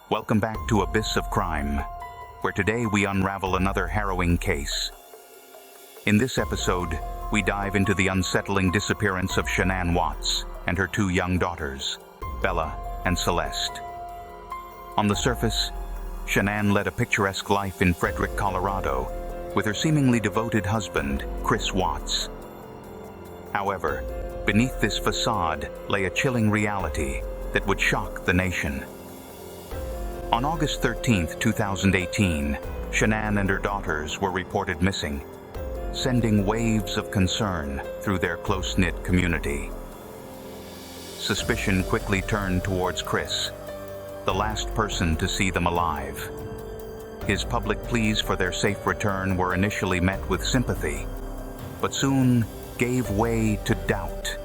Welcome back to Abyss of Crime, where today we unravel another harrowing case. In this episode, we dive into the unsettling disappearance of Shanann Watts and her two young daughters, Bella and Celeste. On the surface, Shanann led a picturesque life in Frederick, Colorado, with her seemingly devoted husband, Chris Watts. However, beneath this facade lay a chilling reality that would shock the nation. On August 13, 2018, Shanann and her daughters were reported missing, sending waves of concern through their close-knit community. Suspicion quickly turned towards Chris, the last person to see them alive. His public pleas for their safe return were initially met with sympathy, but soon gave way to doubt,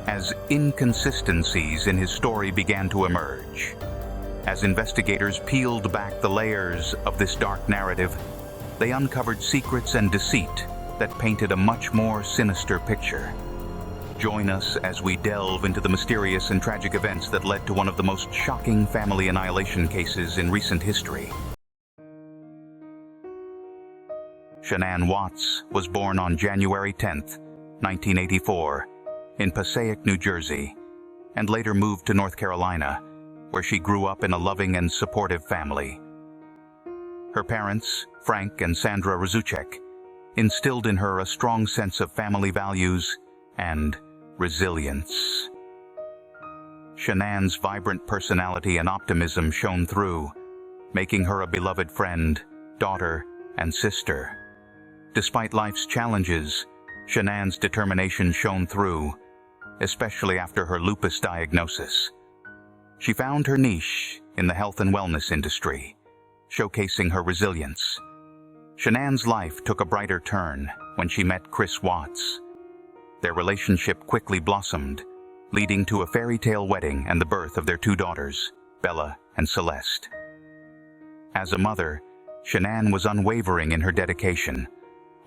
as inconsistencies in his story began to emerge. As investigators peeled back the layers of this dark narrative, they uncovered secrets and deceit that painted a much more sinister picture. Join us as we delve into the mysterious and tragic events that led to one of the most shocking family annihilation cases in recent history. Shanann Watts was born on January 10, 1984, in Passaic, New Jersey, and later moved to North Carolina, where she grew up in a loving and supportive family. Her parents, Frank and Sandra Razuchek, instilled in her a strong sense of family values and resilience. Shanann's vibrant personality and optimism shone through, making her a beloved friend, daughter, and sister. Despite life's challenges, Shanann's determination shone through, especially after her lupus diagnosis. She found her niche in the health and wellness industry, showcasing her resilience. Shanann's life took a brighter turn when she met Chris Watts. Their relationship quickly blossomed, leading to a fairy tale wedding and the birth of their two daughters, Bella and Celeste. As a mother, Shanann was unwavering in her dedication,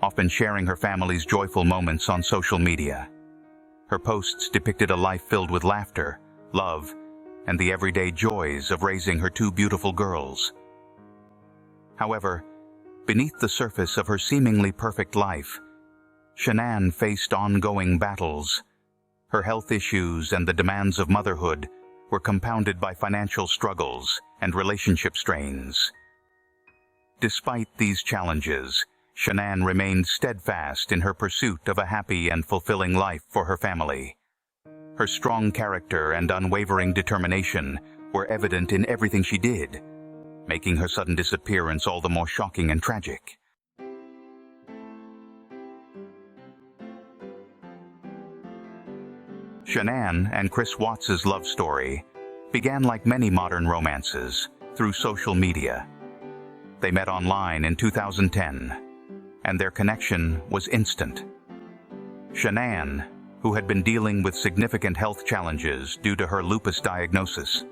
often sharing her family's joyful moments on social media. Her posts depicted a life filled with laughter, love, and the everyday joys of raising her two beautiful girls. However, beneath the surface of her seemingly perfect life, Shanann faced ongoing battles. Her health issues and the demands of motherhood were compounded by financial struggles and relationship strains. Despite these challenges, Shanann remained steadfast in her pursuit of a happy and fulfilling life for her family. Her strong character and unwavering determination were evident in everything she did, making her sudden disappearance all the more shocking and tragic. Shanann and Chris Watts' love story began like many modern romances, through social media. They met online in 2010, and their connection was instant. Shanann, who had been dealing with significant health challenges due to her lupus diagnosis,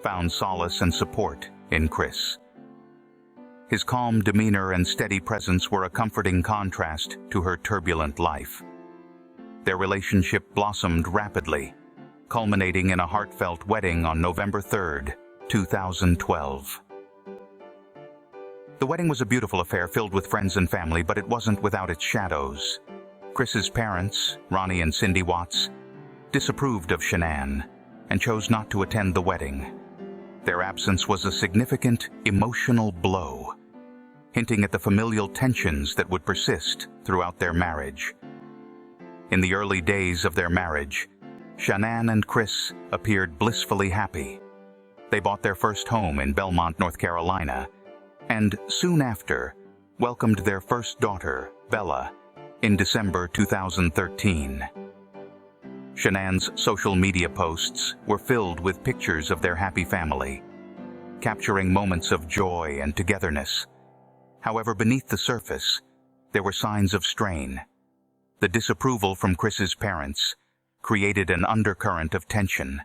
found solace and support in Chris. His calm demeanor and steady presence were a comforting contrast to her turbulent life. Their relationship blossomed rapidly, culminating in a heartfelt wedding on November 3, 2012. The wedding was a beautiful affair filled with friends and family, but it wasn't without its shadows. Chris's parents, Ronnie and Cindy Watts, disapproved of Shanann and chose not to attend the wedding. Their absence was a significant emotional blow, hinting at the familial tensions that would persist throughout their marriage. In the early days of their marriage, Shanann and Chris appeared blissfully happy. They bought their first home in Belmont, North Carolina, and soon after welcomed their first daughter, Bella, in December 2013. Shanann's social media posts were filled with pictures of their happy family, capturing moments of joy and togetherness. However, beneath the surface, there were signs of strain. The disapproval from Chris's parents created an undercurrent of tension,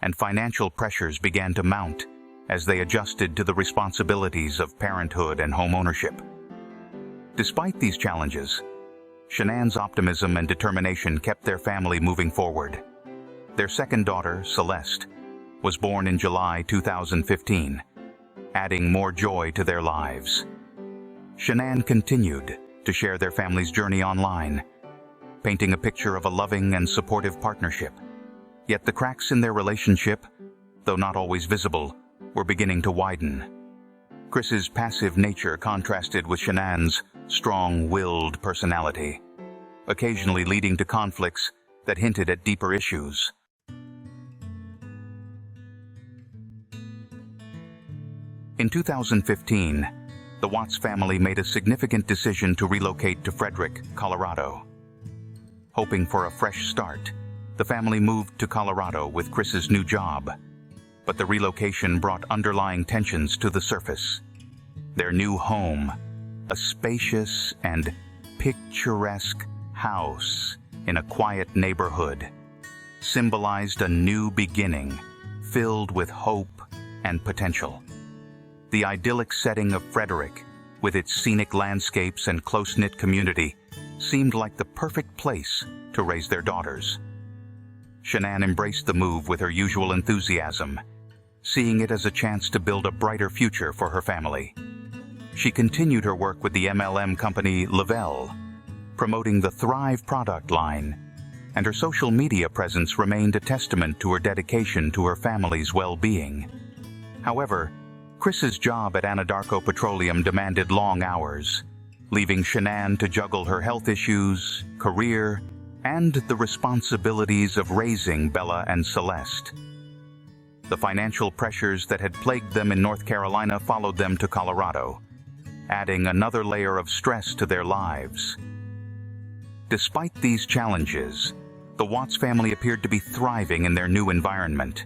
and financial pressures began to mount as they adjusted to the responsibilities of parenthood and home ownership. Despite these challenges, Shanann's optimism and determination kept their family moving forward. Their second daughter, Celeste, was born in July 2015, adding more joy to their lives. Shanann continued to share their family's journey online, painting a picture of a loving and supportive partnership. Yet the cracks in their relationship, though not always visible, were beginning to widen. Chris's passive nature contrasted with Shanann's strong-willed personality, occasionally leading to conflicts that hinted at deeper issues. In 2015, the Watts family made a significant decision to relocate to Frederick, Colorado. Hoping for a fresh start, the family moved to Colorado with Chris's new job, but the relocation brought underlying tensions to the surface. Their new home, a spacious and picturesque house in a quiet neighborhood, symbolized a new beginning filled with hope and potential. The idyllic setting of Frederick, with its scenic landscapes and close-knit community, seemed like the perfect place to raise their daughters. Shanann embraced the move with her usual enthusiasm, seeing it as a chance to build a brighter future for her family. She continued her work with the MLM company Lavelle, promoting the Thrive product line, and her social media presence remained a testament to her dedication to her family's well-being. However, Chris's job at Anadarko Petroleum demanded long hours, leaving Shanann to juggle her health issues, career, and the responsibilities of raising Bella and Celeste. The financial pressures that had plagued them in North Carolina followed them to Colorado, adding another layer of stress to their lives. Despite these challenges, the Watts family appeared to be thriving in their new environment.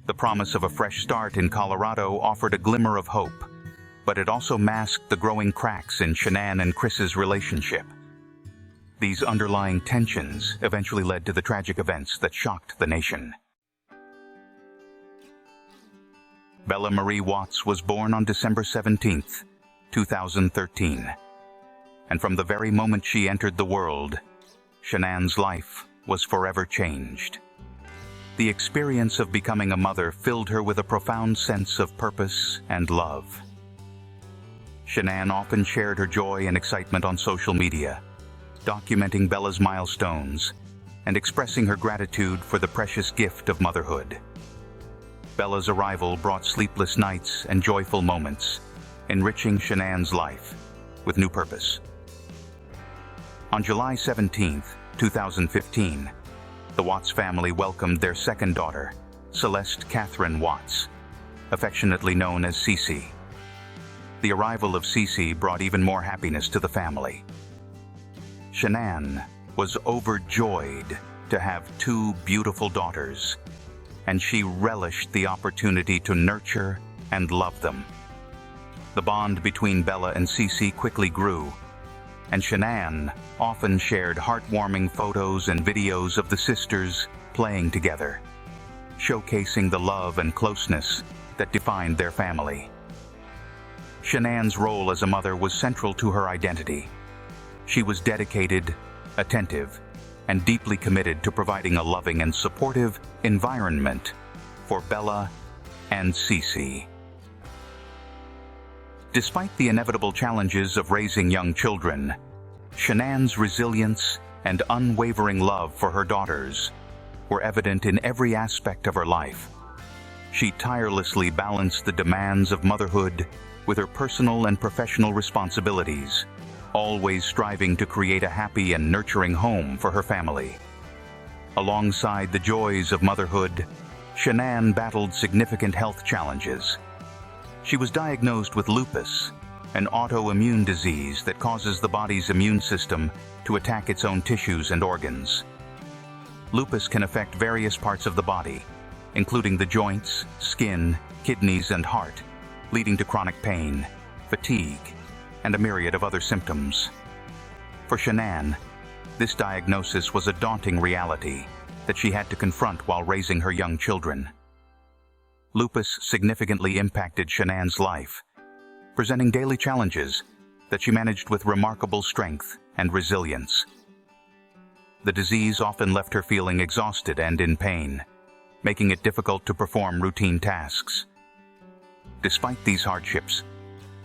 The promise of a fresh start in Colorado offered a glimmer of hope, but it also masked the growing cracks in Shanann and Chris's relationship. These underlying tensions eventually led to the tragic events that shocked the nation. Bella Marie Watts was born on December 17, 2013. And from the very moment she entered the world, Shanann's life was forever changed. The experience of becoming a mother filled her with a profound sense of purpose and love. Shanann often shared her joy and excitement on social media, documenting Bella's milestones and expressing her gratitude for the precious gift of motherhood. Bella's arrival brought sleepless nights and joyful moments, enriching Shanann's life with new purpose. On July 17, 2015, the Watts family welcomed their second daughter, Celeste Catherine Watts, affectionately known as Cece. The arrival of Cece brought even more happiness to the family. Shanann was overjoyed to have two beautiful daughters, and she relished the opportunity to nurture and love them. The bond between Bella and Cece quickly grew, and Shanann often shared heartwarming photos and videos of the sisters playing together, showcasing the love and closeness that defined their family. Shanann's role as a mother was central to her identity. She was dedicated, attentive, and deeply committed to providing a loving and supportive environment for Bella and Cece. Despite the inevitable challenges of raising young children, Shanann's resilience and unwavering love for her daughters were evident in every aspect of her life. She tirelessly balanced the demands of motherhood with her personal and professional responsibilities, always striving to create a happy and nurturing home for her family. Alongside the joys of motherhood, Shanann battled significant health challenges. She was diagnosed with lupus, an autoimmune disease that causes the body's immune system to attack its own tissues and organs. Lupus can affect various parts of the body, including the joints, skin, kidneys, and heart, leading to chronic pain, fatigue, and a myriad of other symptoms. For Shanann, this diagnosis was a daunting reality that she had to confront while raising her young children. Lupus significantly impacted Shanann's life, presenting daily challenges that she managed with remarkable strength and resilience. The disease often left her feeling exhausted and in pain, making it difficult to perform routine tasks. Despite these hardships,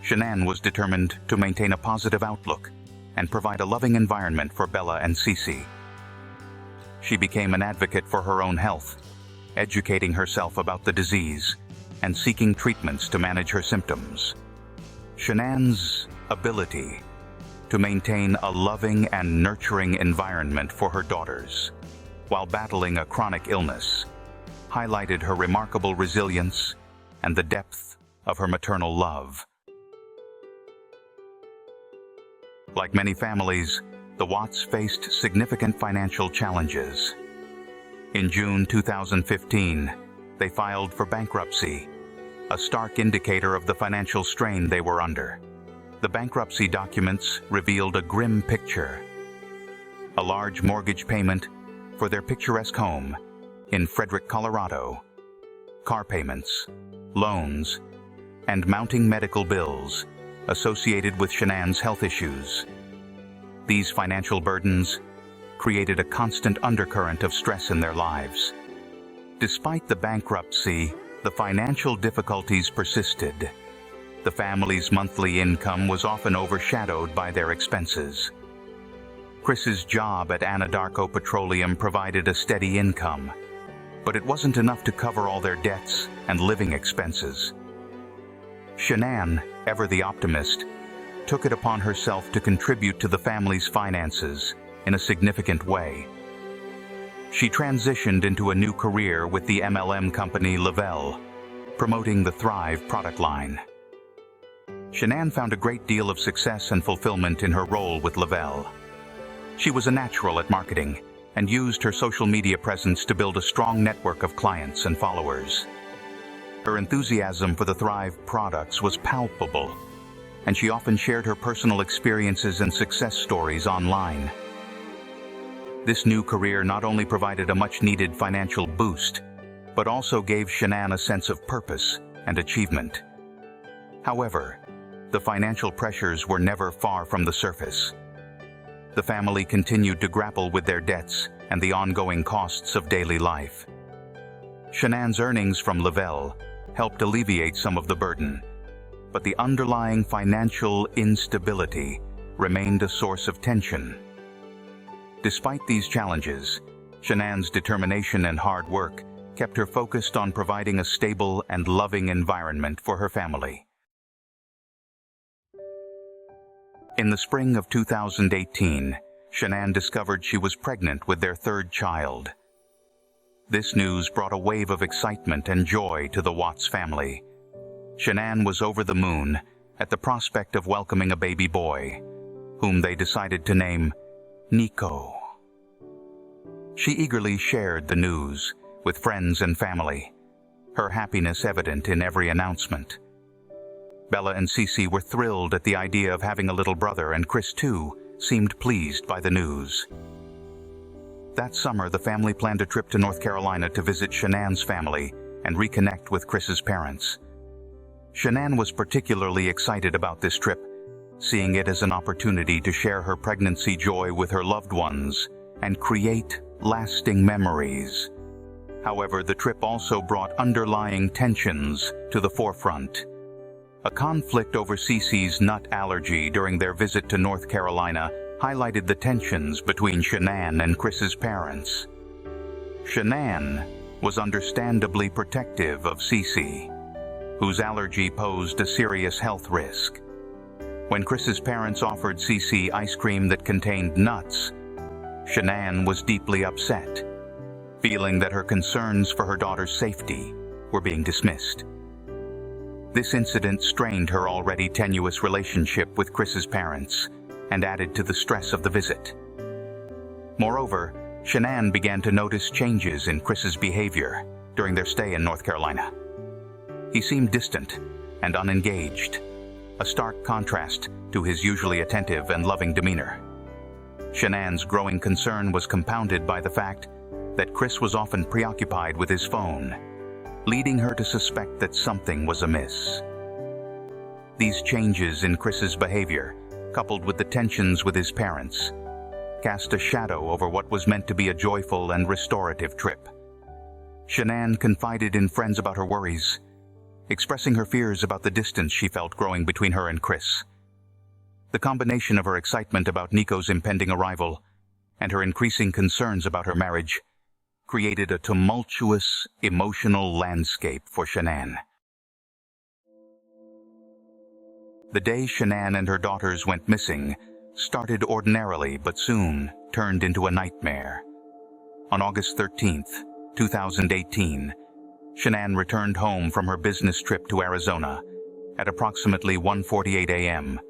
Shanann was determined to maintain a positive outlook and provide a loving environment for Bella and Cece. She became an advocate for her own health, educating herself about the disease and seeking treatments to manage her symptoms. Shanann's ability to maintain a loving and nurturing environment for her daughters while battling a chronic illness highlighted her remarkable resilience and the depth of her maternal love. Like many families, the Watts faced significant financial challenges. In June 2015, they filed for bankruptcy, a stark indicator of the financial strain they were under. The bankruptcy documents revealed a grim picture: a large mortgage payment for their picturesque home in Frederick, Colorado, car payments, loans, and mounting medical bills associated with Shanann's health issues. These financial burdens created a constant undercurrent of stress in their lives. Despite the bankruptcy, the financial difficulties persisted. The family's monthly income was often overshadowed by their expenses. Chris's job at Anadarko Petroleum provided a steady income, but it wasn't enough to cover all their debts and living expenses. Shanann, ever the optimist, took it upon herself to contribute to the family's finances in a significant way. She transitioned into a new career with the MLM company Lavelle, promoting the Thrive product line. Shanann found a great deal of success and fulfillment in her role with Lavelle. She was a natural at marketing and used her social media presence to build a strong network of clients and followers. Her enthusiasm for the Thrive products was palpable, and she often shared her personal experiences and success stories online. This new career not only provided a much-needed financial boost, but also gave Shanann a sense of purpose and achievement. However, the financial pressures were never far from the surface. The family continued to grapple with their debts and the ongoing costs of daily life. Shanann's earnings from Lavelle helped alleviate some of the burden, but the underlying financial instability remained a source of tension. Despite these challenges, Shanann's determination and hard work kept her focused on providing a stable and loving environment for her family. In the spring of 2018, Shanann discovered she was pregnant with their third child. This news brought a wave of excitement and joy to the Watts family. Shanann was over the moon at the prospect of welcoming a baby boy, whom they decided to name Nico. She eagerly shared the news with friends and family, her happiness evident in every announcement. Bella and Cece were thrilled at the idea of having a little brother, and Chris, too, seemed pleased by the news. That summer, the family planned a trip to North Carolina to visit Shanann's family and reconnect with Chris's parents. Shanann was particularly excited about this trip, seeing it as an opportunity to share her pregnancy joy with her loved ones and create lasting memories. However, the trip also brought underlying tensions to the forefront. A conflict over Cece's nut allergy during their visit to North Carolina highlighted the tensions between Shanann and Chris's parents. Shanann was understandably protective of Cece, whose allergy posed a serious health risk. When Chris's parents offered Cece ice cream that contained nuts, Shanann was deeply upset, feeling that her concerns for her daughter's safety were being dismissed. This incident strained her already tenuous relationship with Chris's parents and added to the stress of the visit. Moreover, Shanann began to notice changes in Chris's behavior during their stay in North Carolina. He seemed distant and unengaged, a stark contrast to his usually attentive and loving demeanor. Shanann's growing concern was compounded by the fact that Chris was often preoccupied with his phone, leading her to suspect that something was amiss. These changes in Chris's behavior, coupled with the tensions with his parents, cast a shadow over what was meant to be a joyful and restorative trip. Shanann confided in friends about her worries, expressing her fears about the distance she felt growing between her and Chris. The combination of her excitement about Nico's impending arrival and her increasing concerns about her marriage created a tumultuous, emotional landscape for Shanann. The day Shanann and her daughters went missing started ordinarily but soon turned into a nightmare. On August 13th, 2018, Shanann returned home from her business trip to Arizona at approximately 1:48 a.m.,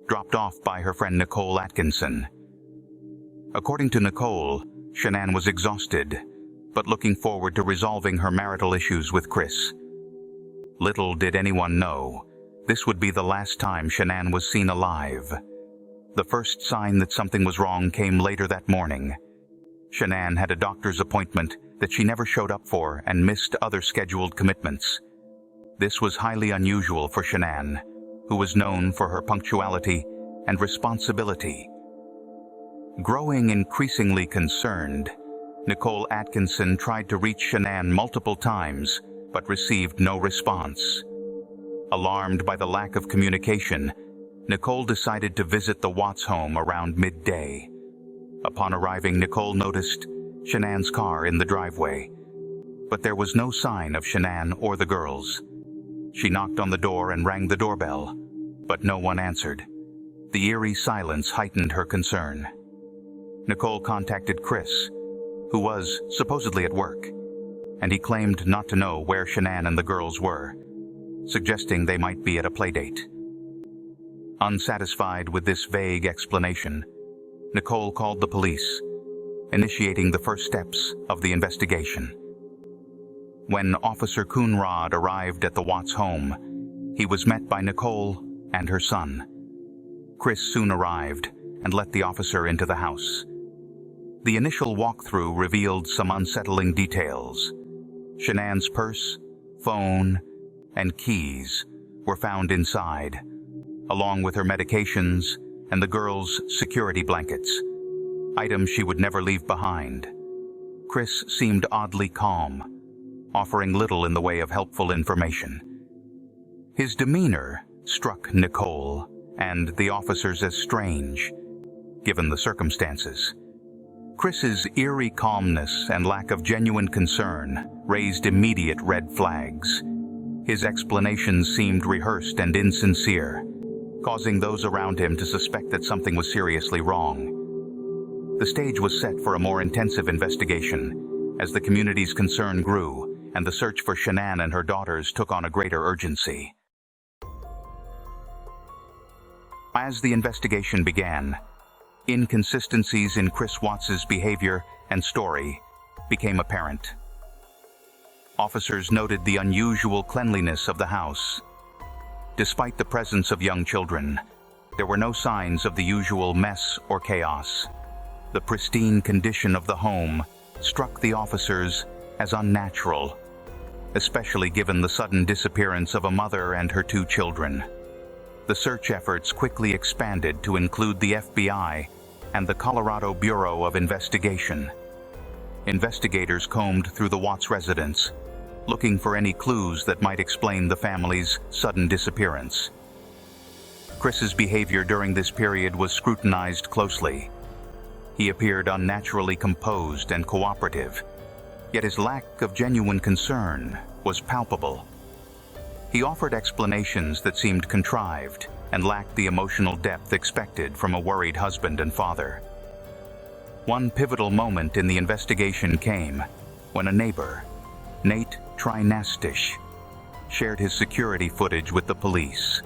dropped off by her friend Nicole Atkinson. According to Nicole, Shanann was exhausted, but looking forward to resolving her marital issues with Chris. Little did anyone know, this would be the last time Shanann was seen alive. The first sign that something was wrong came later that morning. Shanann had a doctor's appointment that she never showed up for and missed other scheduled commitments. This was highly unusual for Shanann, who was known for her punctuality and responsibility. Growing increasingly concerned, Nicole Atkinson tried to reach Shanann multiple times but received no response. Alarmed by the lack of communication, Nicole decided to visit the Watts home around midday. Upon arriving, Nicole noticed Shanann's car in the driveway, but there was no sign of Shanann or the girls. She knocked on the door and rang the doorbell, but no one answered. The eerie silence heightened her concern. Nicole contacted Chris, who was supposedly at work, and he claimed not to know where Shanann and the girls were, suggesting they might be at a playdate. Unsatisfied with this vague explanation, Nicole called the police, initiating the first steps of the investigation. When Officer Coonrod arrived at the Watts home, he was met by Nicole and her son. Chris soon arrived and let the officer into the house. The initial walkthrough revealed some unsettling details. Shanann's purse, phone, and keys were found inside, along with her medications and the girls' security blankets, items she would never leave behind. Chris seemed oddly calm, offering little in the way of helpful information. His demeanor struck Nicole and the officers as strange, given the circumstances. Chris's eerie calmness and lack of genuine concern raised immediate red flags. His explanations seemed rehearsed and insincere, causing those around him to suspect that something was seriously wrong. The stage was set for a more intensive investigation as the community's concern grew and the search for Shanann and her daughters took on a greater urgency. As the investigation began, inconsistencies in Chris Watts's behavior and story became apparent. Officers noted the unusual cleanliness of the house. Despite the presence of young children, there were no signs of the usual mess or chaos. The pristine condition of the home struck the officers as unnatural, especially given the sudden disappearance of a mother and her 2 children. The search efforts quickly expanded to include the FBI and the Colorado Bureau of Investigation. Investigators combed through the Watts residence, looking for any clues that might explain the family's sudden disappearance. Chris's behavior during this period was scrutinized closely. He appeared unnaturally composed and cooperative, yet his lack of genuine concern was palpable. He offered explanations that seemed contrived and lacked the emotional depth expected from a worried husband and father. One pivotal moment in the investigation came when a neighbor, Nate Trinastish, shared his security footage with the police.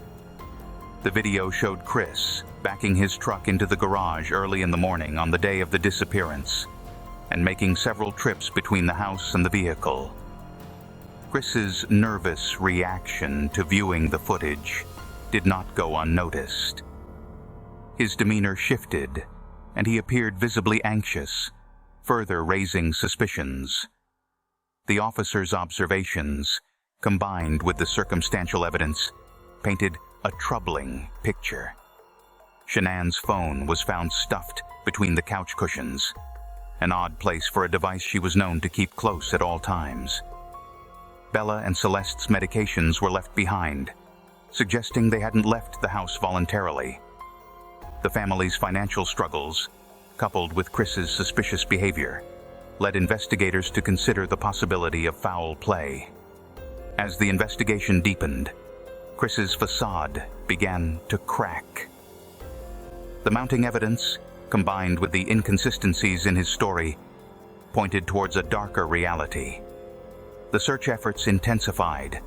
The video showed Chris backing his truck into the garage early in the morning on the day of the disappearance and making several trips between the house and the vehicle. Chris's nervous reaction to viewing the footage did not go unnoticed. His demeanor shifted, and he appeared visibly anxious, further raising suspicions. The officer's observations, combined with the circumstantial evidence, painted a troubling picture. Shanann's phone was found stuffed between the couch cushions, an odd place for a device she was known to keep close at all times. Bella and Celeste's medications were left behind, suggesting they hadn't left the house voluntarily. The family's financial struggles, coupled with Chris's suspicious behavior, led investigators to consider the possibility of foul play. As the investigation deepened, Chris's facade began to crack. The mounting evidence, combined with the inconsistencies in his story, pointed towards a darker reality. The search efforts intensified,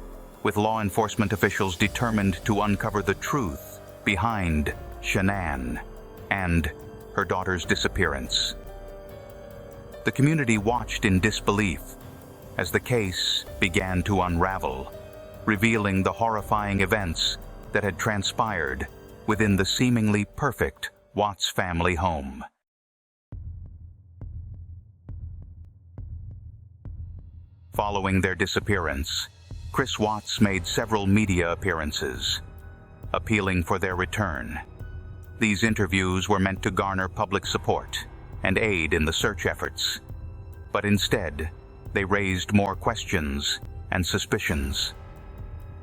with law enforcement officials determined to uncover the truth behind Shanann and her daughter's disappearance. The community watched in disbelief as the case began to unravel, revealing the horrifying events that had transpired within the seemingly perfect Watts family home. Following their disappearance, Chris Watts made several media appearances, appealing for their return. These interviews were meant to garner public support and aid in the search efforts, but instead, they raised more questions and suspicions.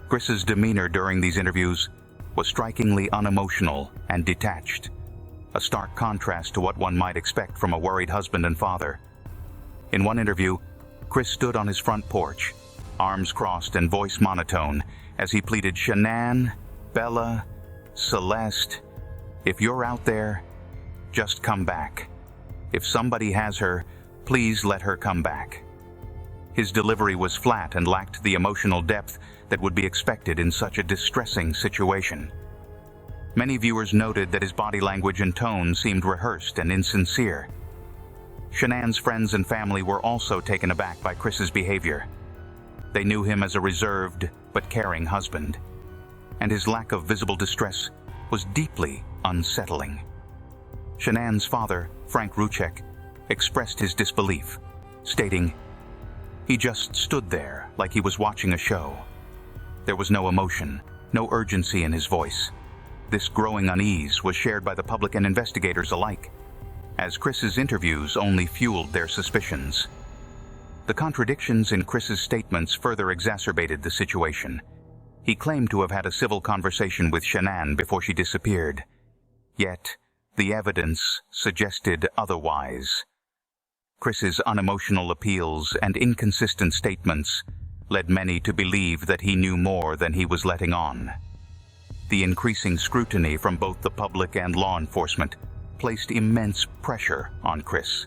Chris's demeanor during these interviews was strikingly unemotional and detached, a stark contrast to what one might expect from a worried husband and father. In one interview, Chris stood on his front porch, arms crossed and voice monotone, as he pleaded, "Shanann, Bella, Celeste, if you're out there, just come back. If somebody has her, please let her come back." His delivery was flat and lacked the emotional depth that would be expected in such a distressing situation. Many viewers noted that his body language and tone seemed rehearsed and insincere. Shanann's friends and family were also taken aback by Chris's behavior. They knew him as a reserved but caring husband, and his lack of visible distress was deeply unsettling. Shanann's father, Frank Ruchek, expressed his disbelief, stating, "He just stood there like he was watching a show. There was no emotion, no urgency in his voice." This growing unease was shared by the public and investigators alike, as Chris's interviews only fueled their suspicions. The contradictions in Chris's statements further exacerbated the situation. He claimed to have had a civil conversation with Shanann before she disappeared, yet the evidence suggested otherwise. Chris's unemotional appeals and inconsistent statements led many to believe that he knew more than he was letting on. The increasing scrutiny from both the public and law enforcement placed immense pressure on Chris,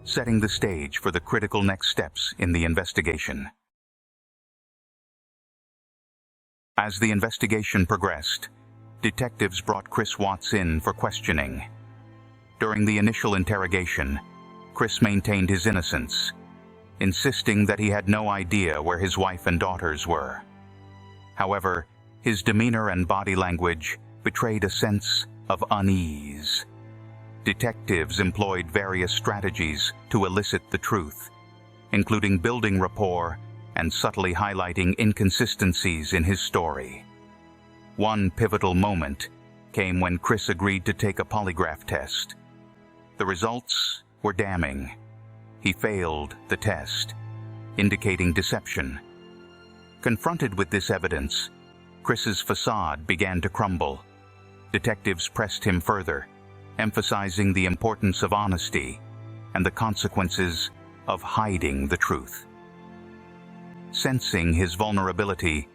setting the stage for the critical next steps in the investigation. As the investigation progressed, detectives brought Chris Watts in for questioning. During the initial interrogation, Chris maintained his innocence, insisting that he had no idea where his wife and daughters were. However, his demeanor and body language betrayed a sense of unease. Detectives employed various strategies to elicit the truth, including building rapport and subtly highlighting inconsistencies in his story. One pivotal moment came when Chris agreed to take a polygraph test. The results were damning. He failed the test, indicating deception. Confronted with this evidence, Chris's facade began to crumble. Detectives pressed him further, emphasizing the importance of honesty and the consequences of hiding the truth. Sensing his vulnerability,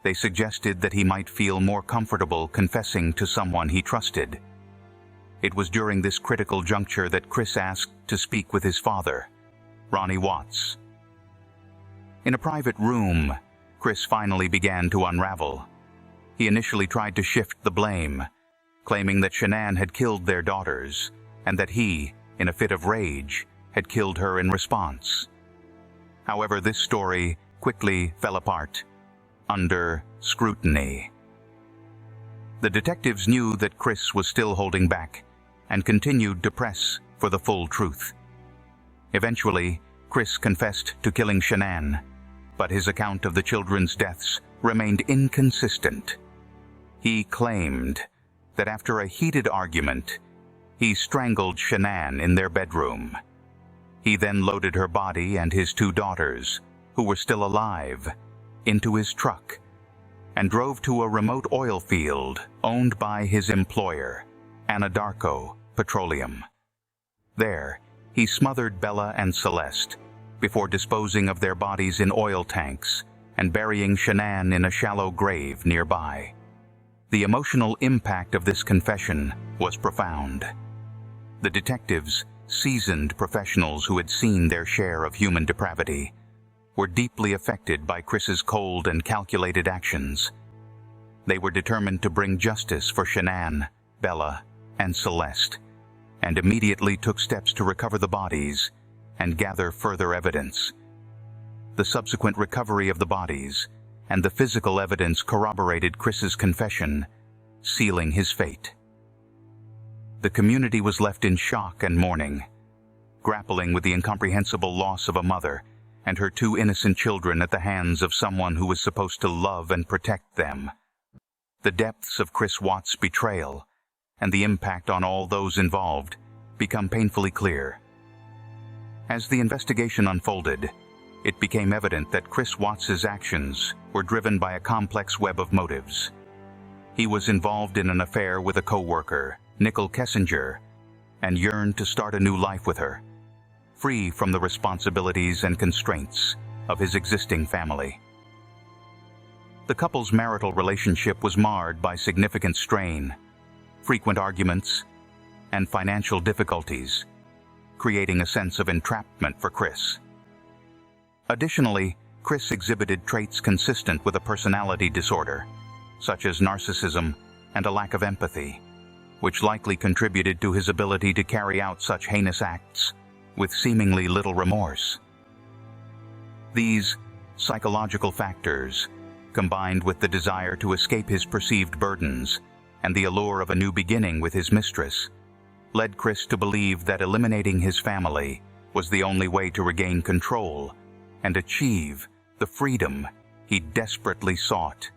they suggested that he might feel more comfortable confessing to someone he trusted. It was during this critical juncture that Chris asked to speak with his father, Ronnie Watts. In a private room, Chris finally began to unravel. He initially tried to shift the blame, claiming that Shanann had killed their daughters and that he, in a fit of rage, had killed her in response. However, this story quickly fell apart under scrutiny. The detectives knew that Chris was still holding back and continued to press for the full truth. Eventually, Chris confessed to killing Shanann, but his account of the children's deaths remained inconsistent. He claimed that after a heated argument, he strangled Shanann in their bedroom. He then loaded her body and his 2 daughters, who were still alive, into his truck and drove to a remote oil field owned by his employer, Anadarko Petroleum. There, he smothered Bella and Celeste before disposing of their bodies in oil tanks and burying Shanann in a shallow grave nearby. The emotional impact of this confession was profound. The detectives, seasoned professionals who had seen their share of human depravity, were deeply affected by Chris's cold and calculated actions. They were determined to bring justice for Shanann, Bella, and Celeste, and immediately took steps to recover the bodies and gather further evidence. The subsequent recovery of the bodies and the physical evidence corroborated Chris's confession, sealing his fate. The community was left in shock and mourning, grappling with the incomprehensible loss of a mother and her 2 innocent children at the hands of someone who was supposed to love and protect them. The depths of Chris Watts' betrayal and the impact on all those involved become painfully clear. As the investigation unfolded, it became evident that Chris Watts' actions were driven by a complex web of motives. He was involved in an affair with a co-worker, Nico Kessinger, and yearned to start a new life with her, free from the responsibilities and constraints of his existing family. The couple's marital relationship was marred by significant strain, frequent arguments, and financial difficulties, creating a sense of entrapment for Chris. Additionally, Chris exhibited traits consistent with a personality disorder, such as narcissism and a lack of empathy, which likely contributed to his ability to carry out such heinous acts with seemingly little remorse. These psychological factors, combined with the desire to escape his perceived burdens and the allure of a new beginning with his mistress, led Chris to believe that eliminating his family was the only way to regain control and achieve the freedom he desperately sought.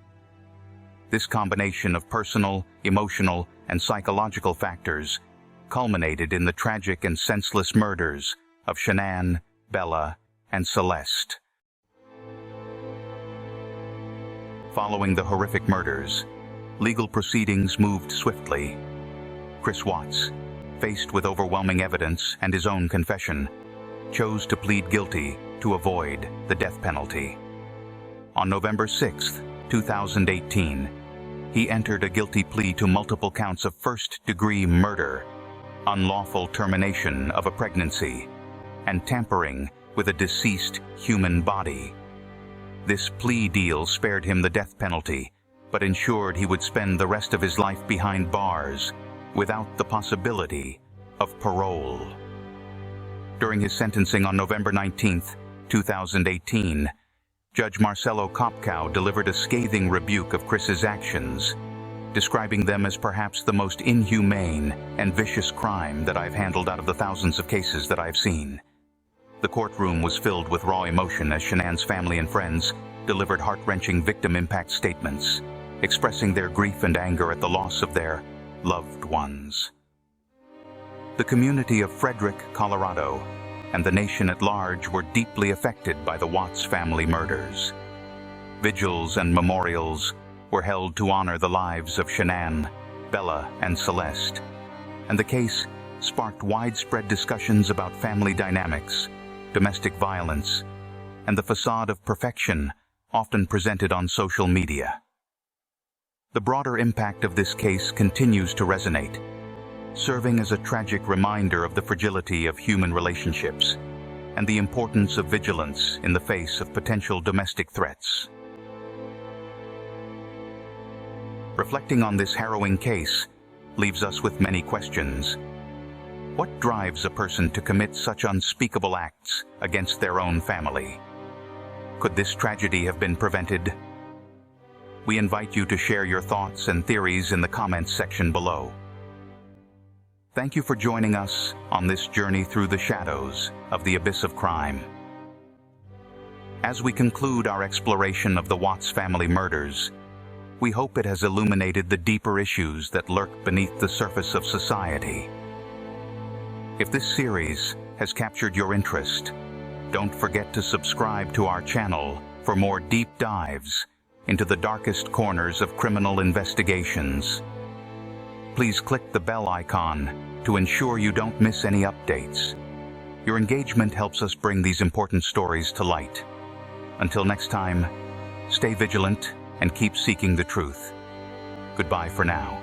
This combination of personal, emotional, and psychological factors culminated in the tragic and senseless murders of Shanann, Bella, and Celeste. Following the horrific murders, legal proceedings moved swiftly. Chris Watts, faced with overwhelming evidence and his own confession, chose to plead guilty to avoid the death penalty. On November 6, 2018, he entered a guilty plea to multiple counts of first-degree murder, unlawful termination of a pregnancy, and tampering with a deceased human body. This plea deal spared him the death penalty, but ensured he would spend the rest of his life behind bars without the possibility of parole. During his sentencing on November 19, 2018, Judge Marcelo Kopkow delivered a scathing rebuke of Chris's actions, describing them as perhaps the most inhumane and vicious crime that I've handled out of the thousands of cases that I've seen. The courtroom was filled with raw emotion as Shanann's family and friends delivered heart-wrenching victim impact statements, expressing their grief and anger at the loss of their loved ones. The community of Frederick, Colorado, and the nation at large were deeply affected by the Watts family murders. Vigils and memorials were held to honor the lives of Shanann, Bella, and Celeste, and the case sparked widespread discussions about family dynamics, domestic violence, and the facade of perfection often presented on social media. The broader impact of this case continues to resonate, serving as a tragic reminder of the fragility of human relationships and the importance of vigilance in the face of potential domestic threats. Reflecting on this harrowing case leaves us with many questions. What drives a person to commit such unspeakable acts against their own family? Could this tragedy have been prevented? We invite you to share your thoughts and theories in the comments section below. Thank you for joining us on this journey through the shadows of the abyss of crime. As we conclude our exploration of the Watts family murders, we hope it has illuminated the deeper issues that lurk beneath the surface of society. If this series has captured your interest, don't forget to subscribe to our channel for more deep dives into the darkest corners of criminal investigations. Please click the bell icon to ensure you don't miss any updates. Your engagement helps us bring these important stories to light. Until next time, stay vigilant and keep seeking the truth. Goodbye for now.